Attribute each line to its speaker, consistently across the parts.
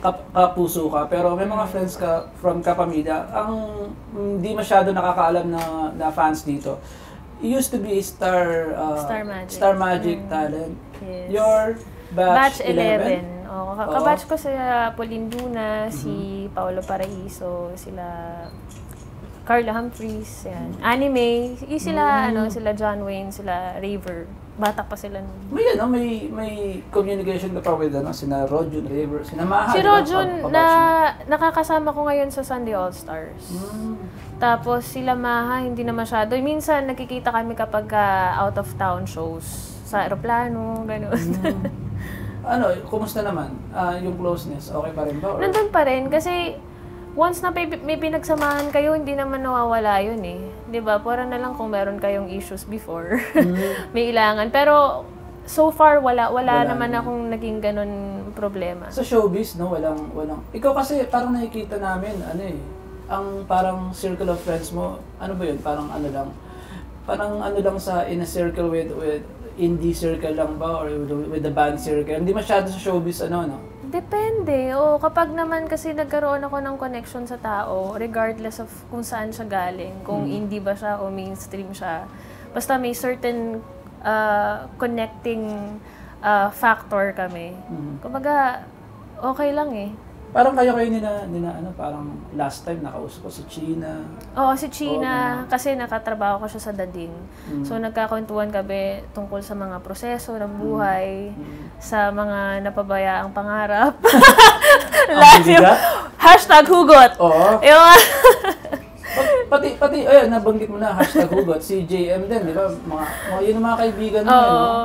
Speaker 1: kapuso ka, pero may mga friends ka from kapamilya, ang hindi masyado nakakaalam na fans dito. You used to be a Star Magic talent.
Speaker 2: Yes.
Speaker 1: Your batch 11?
Speaker 2: Oo, kabatch ko sila Pauline Luna, si Paolo Paraiso, sila Carla Humphries, yan. Anime, sila sila John Wayne, sila Raver. Bata pa sila nun.
Speaker 1: May communication ka pa with sina Rojun, Raver, sina Maha.
Speaker 2: Si Rojun nakakasama ko ngayon sa Sunday All-Stars. Tapos sila Maha hindi na masyado. Minsan nakikita kami kapag out of town shows sa eroplano, gano'n.
Speaker 1: Kumusta naman? Yung closeness, okay pa rin ba?
Speaker 2: Nandun pa rin kasi once na may pinagsamahan kayo, hindi naman nawawala yun eh. 'Di ba? Para na lang kung meron kayong issues before. May ilangan. Pero so far wala naman akong naging ganun problema.
Speaker 1: Sa showbiz, no, walang. Ikaw kasi parang nakikita namin ang parang circle of friends mo, ano ba 'yun? Parang lang sa in a circle with indie circle lang ba or with the band circle? Hindi masyado sa showbiz no?
Speaker 2: Depende. Kapag naman kasi nagkaroon ako ng connection sa tao, regardless of kung saan siya galing, kung indie ba siya o mainstream siya, basta may certain connecting factor kami. Kumbaga, okay lang eh.
Speaker 1: Parang kayo nila parang last time nakausap ko si China.
Speaker 2: Oo, si China, kasi nakatrabaho ko siya sa Dading. So nagkakwentuhan kami tungkol sa mga proseso ng buhay, sa mga napabayaang pangarap. #hugot.
Speaker 1: Oo. Pati nabanggit mo na #hugot, si JM din, di ba? Yun ang mga kaibigan mo,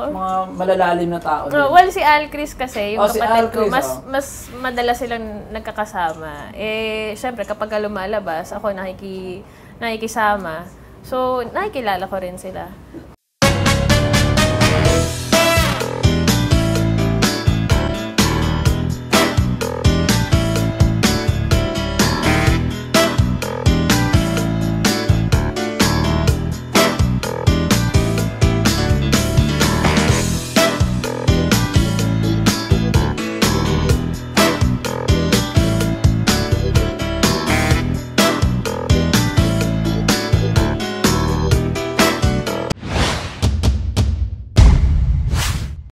Speaker 1: mga malalalim na tao din.
Speaker 2: Well, si Al Chris kasi, yung
Speaker 1: si
Speaker 2: kapatid
Speaker 1: Al
Speaker 2: ko,
Speaker 1: Chris,
Speaker 2: mas madalas silang nagkakasama. Syempre, kapag lumalabas, ako nakikisama. So, nakikilala ko rin sila.